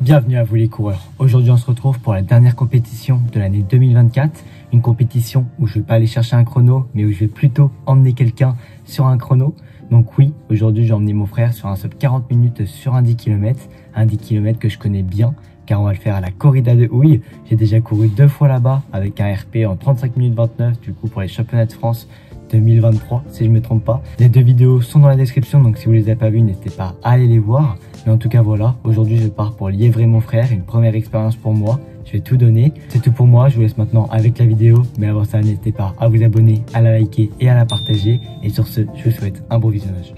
Bienvenue à vous les coureurs. Aujourd'hui on se retrouve pour la dernière compétition de l'année 2024. Une compétition où je ne vais pas aller chercher un chrono, mais où je vais plutôt emmener quelqu'un sur un chrono. Donc oui, aujourd'hui j'ai emmené mon frère sur un sub 40 minutes sur un 10 km. Un 10 km que je connais bien, car on va le faire à la corrida de Houille. J'ai déjà couru 2 fois là-bas avec un RP en 35 minutes 29, du coup pour les championnats de France 2023, si je me trompe pas. Les 2 vidéos sont dans la description, donc si vous les avez pas vues, n'hésitez pas à aller les voir. Mais en tout cas voilà, aujourd'hui je pars pour liévrer mon frère, une première expérience pour moi. Je vais tout donner. C'est tout pour moi, je vous laisse maintenant avec la vidéo. Mais avant ça, n'hésitez pas à vous abonner, à la liker et à la partager. Et sur ce, je vous souhaite un bon visionnage.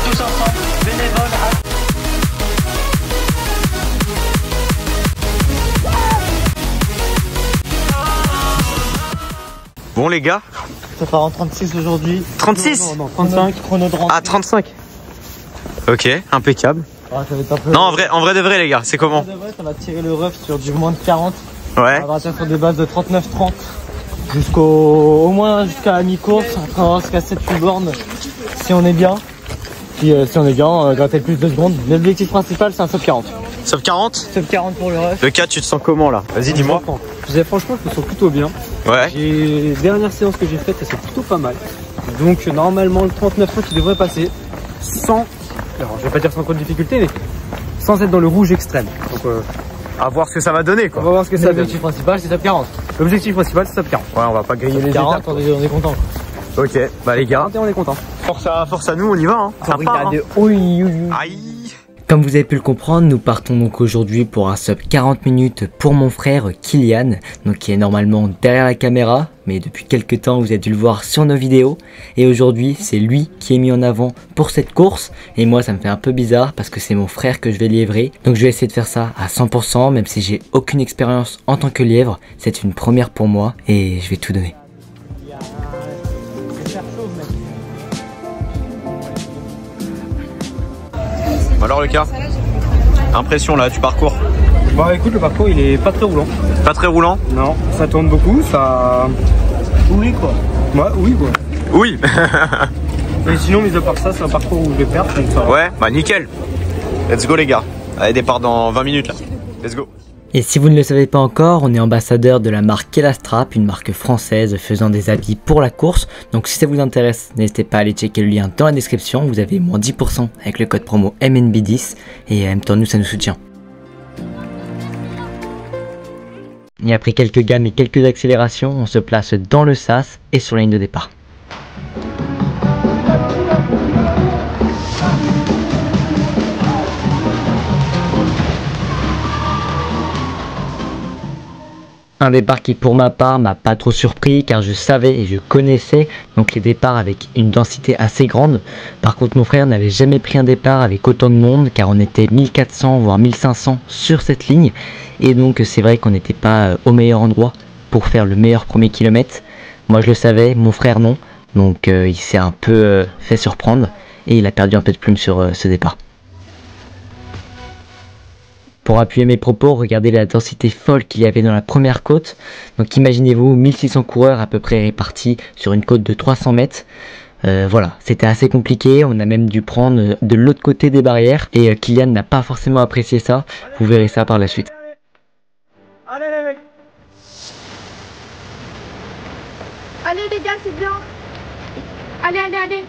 Tous ensemble, bénévoles. Bon les gars, Ça part en 36 aujourd'hui. 36 non, 35, chrono de rentrée. Ah 35. Ok, impeccable. Ah, ça va être un peu... Non en vrai de vrai les gars, c'est comment? De vrai, ça va tirer le ref sur du moins de 40. Ouais. On va partir sur des bases de 39-30 au moins jusqu'à la mi-course. Après on va jusqu'à 7-8 bornes si on est bien. Puis si on est bien, gratter plus de secondes. L'objectif principal c'est un sub 40. Sub 40? Sub 40 pour le ref. Le 4, tu te sens comment là? Vas-y dis-moi. Franchement, je me sens plutôt bien. Ouais. Les dernières séances que j'ai faites, elles sont plutôt pas mal. Donc normalement le 39 il devrait passer sans, alors je vais pas dire sans trop de difficulté, mais sans être dans le rouge extrême. Donc À voir ce que ça va donner on quoi. va voir ce que ça donne. L'objectif principal c'est sub 40. L'objectif principal c'est sub 40. Ouais, on va pas griller les 40, étapes. on est content. Ok, bah les gars, Et on est content. force à nous, on y va hein. Ça part, hein. Aïe. Comme vous avez pu le comprendre, nous partons donc aujourd'hui pour un sub 40 minutes pour mon frère Kylian, donc qui est normalement derrière la caméra, mais depuis quelques temps vous avez dû le voir sur nos vidéos. Et aujourd'hui c'est lui qui est mis en avant pour cette course, et moi ça me fait un peu bizarre parce que c'est mon frère que je vais liévrer. Donc je vais essayer de faire ça à 100%, même si j'ai aucune expérience en tant que lièvre, c'est une première pour moi et je vais tout donner. Alors Lucas, impression là, tu parcours? Bah écoute, le parcours il est pas très roulant. Pas très roulant? Non, ça tourne beaucoup, ça... Oui quoi. Ouais, oui quoi. Oui. Et sinon, mis à part ça, c'est un parcours où je vais perdre, donc ça va. Ouais, bah nickel. Let's go les gars. Allez, départ dans 20 minutes là. Let's go. Et si vous ne le savez pas encore, on est ambassadeur de la marque Elastrap, une marque française faisant des habits pour la course. Donc si ça vous intéresse, n'hésitez pas à aller checker le lien dans la description. Vous avez moins 10% avec le code promo MNB10 et en même temps nous ça nous soutient. Et après quelques gammes et quelques accélérations, on se place dans le sas et sur la ligne de départ. Un départ qui pour ma part m'a pas trop surpris car je savais et je connaissais donc les départs avec une densité assez grande. Par contre mon frère n'avait jamais pris un départ avec autant de monde car on était 1400 voire 1500 sur cette ligne. Et donc c'est vrai qu'on n'était pas au meilleur endroit pour faire le meilleur premier kilomètre. Moi je le savais, mon frère non. Donc il s'est un peu fait surprendre et il a perdu un peu de plume sur ce départ. Pour appuyer mes propos, regardez la densité folle qu'il y avait dans la première côte. Donc imaginez-vous 1600 coureurs à peu près répartis sur une côte de 300 mètres. Voilà, c'était assez compliqué, on a même dû prendre de l'autre côté des barrières. Et Kylian n'a pas forcément apprécié ça, vous verrez ça par la suite. Allez les mecs. Allez les gars, c'est bien. Allez, allez, allez.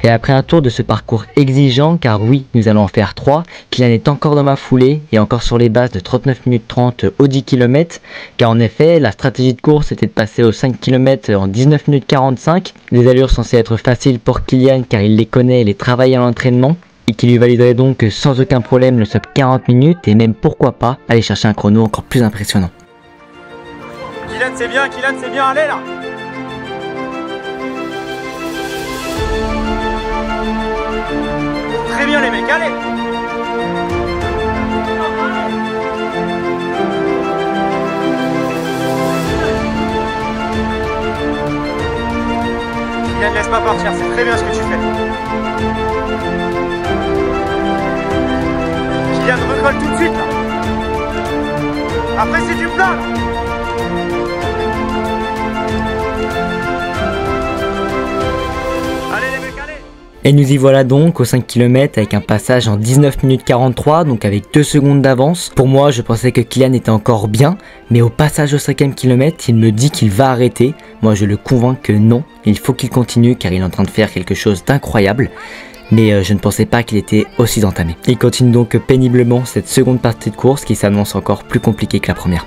Et après un tour de ce parcours exigeant, car oui, nous allons en faire 3, Kylian est encore dans ma foulée et encore sur les bases de 39 minutes 30 au 10 km, car en effet, la stratégie de course était de passer aux 5 km en 19 minutes 45, des allures censées être faciles pour Kylian car il les connaît et les travaille à l'entraînement, et qui lui validerait donc sans aucun problème le sub 40 minutes et même pourquoi pas aller chercher un chrono encore plus impressionnant. Kylian c'est bien, allez là. Très bien les mecs, allez. laisse pas partir, c'est très bien ce que tu fais. décolle tout de suite là. Après c'est du plat là. Allez les mecs, allez. Et nous y voilà donc au 5 km avec un passage en 19 minutes 43, donc avec 2 secondes d'avance. Pour moi, je pensais que Kylian était encore bien, mais au passage au 5e kilomètre, il me dit qu'il va arrêter. Moi, je le convainc que non, il faut qu'il continue car il est en train de faire quelque chose d'incroyable. Mais je ne pensais pas qu'il était aussi entamé. Il continue donc péniblement cette seconde partie de course qui s'annonce encore plus compliquée que la première.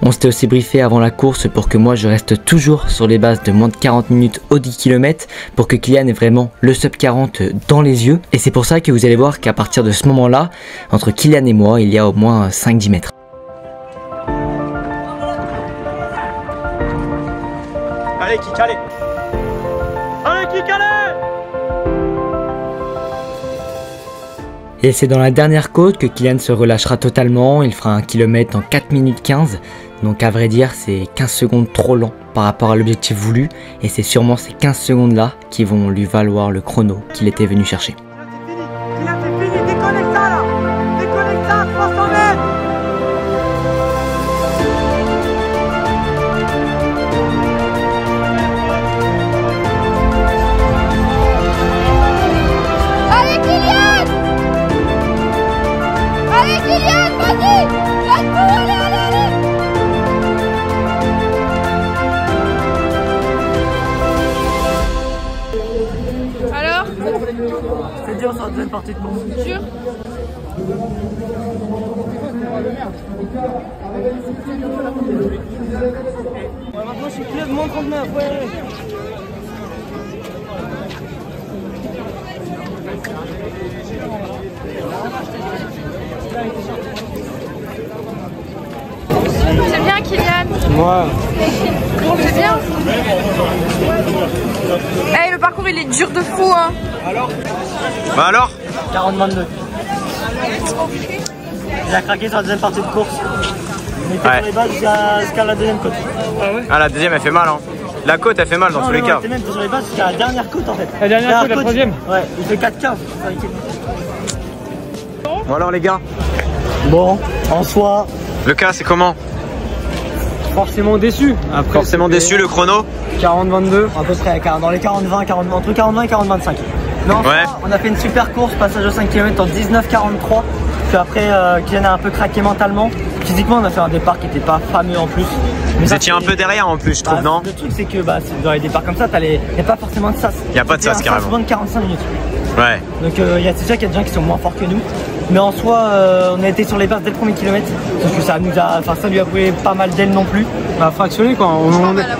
On s'était aussi briefé avant la course pour que moi je reste toujours sur les bases de moins de 40 minutes au 10 km pour que Kylian ait vraiment le sub 40 dans les yeux. Et c'est pour ça que vous allez voir qu'à partir de ce moment-là, entre Kylian et moi, il y a au moins 5-10 mètres. Allez Kik, allez. Allez Kik, allez. Et c'est dans la dernière côte que Kylian se relâchera totalement, il fera 1 km en 4 minutes 15. Donc à vrai dire c'est 15 secondes trop lent par rapport à l'objectif voulu et c'est sûrement ces 15 secondes là qui vont lui valoir le chrono qu'il était venu chercher. Kylian c'est fini, déconnecte ça là. Déconnecte ça, 300 mètres. Allez Kylian! Allez Kylian, vas-y! Lâche-toi, allez, allez, allez! Alors? C'est dur sur la deuxième partie de course. Dur? Maintenant je suis club moins 39, ouais. C'est bien Kylian? Moi. C'est bien? Hey, le parcours il est dur de fou hein! Bah alors 40-22. Il a craqué sur la deuxième partie de course. On était sur les bases jusqu'à la deuxième côte. Ah ouais? Ah la deuxième elle fait mal hein. La côte elle fait mal dans tous les cas. On était même sur les bases jusqu'à la dernière côte en fait. La dernière côte, la troisième? Ouais, il fait 4-15. Bon alors les gars, Bon, en soi, le cas c'est comment? forcément déçu. Après, Forcément déçu le chrono? 40-22. À peu près dans les 40-20, entre 40-20 et 40-25. Mais en Ouais. soi, on a fait une super course, passage au 5 km en 19-43. Puis après, Kylian a un peu craqué mentalement. Physiquement, on a fait un départ qui n'était pas fameux en plus. Mais Vous ça, étiez un peu derrière en plus je trouve, non? Le truc, c'est que dans les départs comme ça, il n'y a pas forcément de sas. Il n'y a pas de sas C'était un carrément. souvent de 45 minutes. Ouais. Donc c'est sûr qu'il y a des gens qui sont moins forts que nous. Mais en soi, on a été sur les bases dès le premier kilomètre. Parce que ça lui a pris pas mal d'ailes non plus. On a fractionné quoi.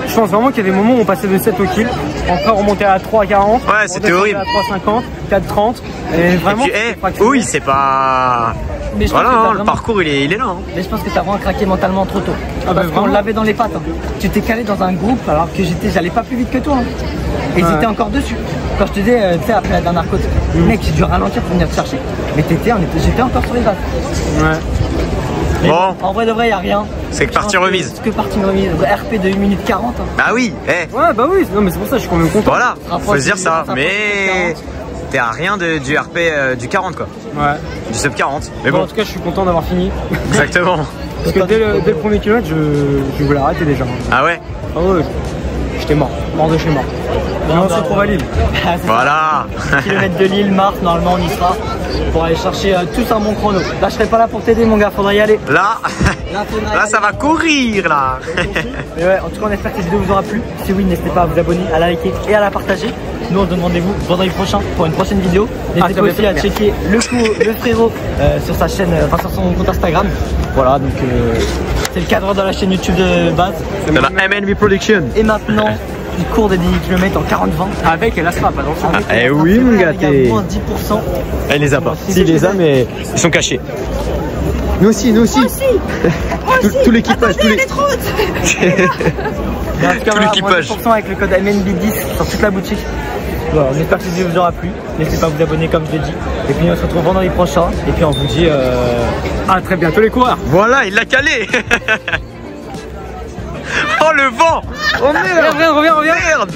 Je pense vraiment qu'il y a des moments où on passait de 7 au kill. Après on remontait à 3,40. Ouais, c'était horrible. À 3,50, 4,30. Et vraiment. Et puis, oui, c'est pas. Mais je pense Voilà, que t'as hein, le vraiment- parcours il est là. Hein. Mais je pense que t'as vraiment craqué mentalement trop tôt. Ah bah Parce qu'on vraiment. l'avait dans les pattes. Hein. Tu t'es calé dans un groupe alors que j'allais pas plus vite que toi. Hein. Et ils Ouais. étaient encore dessus. Quand je te dis, tu sais, après la dernière côte, mec, j'ai dû ralentir pour venir te chercher. Mais j'étais encore sur les bases. Ouais. Mais Bon. En vrai de vrai, y a rien. C'est que partie remise. C'est que partie remise. RP de 1 minute 40. Hein. Bah oui, Ouais bah oui, non mais c'est pour ça que je suis quand même content. voilà, faut se dire ça. Rapproche du Mais 40. t'es à rien du RP du 40 quoi. Ouais. Du sub 40. Mais Bon, bon, en tout cas je suis content d'avoir fini. exactement. Parce que dès le premier kilomètre je voulais arrêter déjà. Ah ouais. Ah ouais, j'étais mort de chez mort. Et on se retrouve à Lille. Voilà. Kilomètre de Lille, Mars, normalement on y sera. Pour aller chercher tous un bon chrono. Là je serai pas là pour t'aider mon gars, faudra y aller. Là, Faudra y là aller. ça va courir là. Mais ouais, en tout cas on espère que cette vidéo vous aura plu. Si oui, n'hésitez pas à vous abonner, à la liker et à la partager. Nous on se donne rendez-vous vendredi prochain pour une prochaine vidéo. N'hésitez pas aussi à checker le frérot sur sa chaîne, sur son compte Instagram. Voilà, donc c'est le cadre de la chaîne YouTube de base. De la MNV Production. Et maintenant, il court des 10 km en 40-20. Avec la strap, attention. Eh oui mon gars, t'es. Moins 10%. Elle les a pas. Si, il les a, mais ils sont cachés. Nous aussi. Tout l'équipage. Mais en tout cas, Tout voilà, l'équipage. moins 10% avec le code MNB10 sur toute la boutique. Voilà, on espère que cette vidéo vous aura plu. N'hésitez pas à vous abonner comme je l'ai dit. Et puis on se retrouve vendredi prochain. Et puis on vous dit à très bientôt les coureurs. Voilà, il l'a calé. Oh le vent. Oh merde. Reviens. Merde.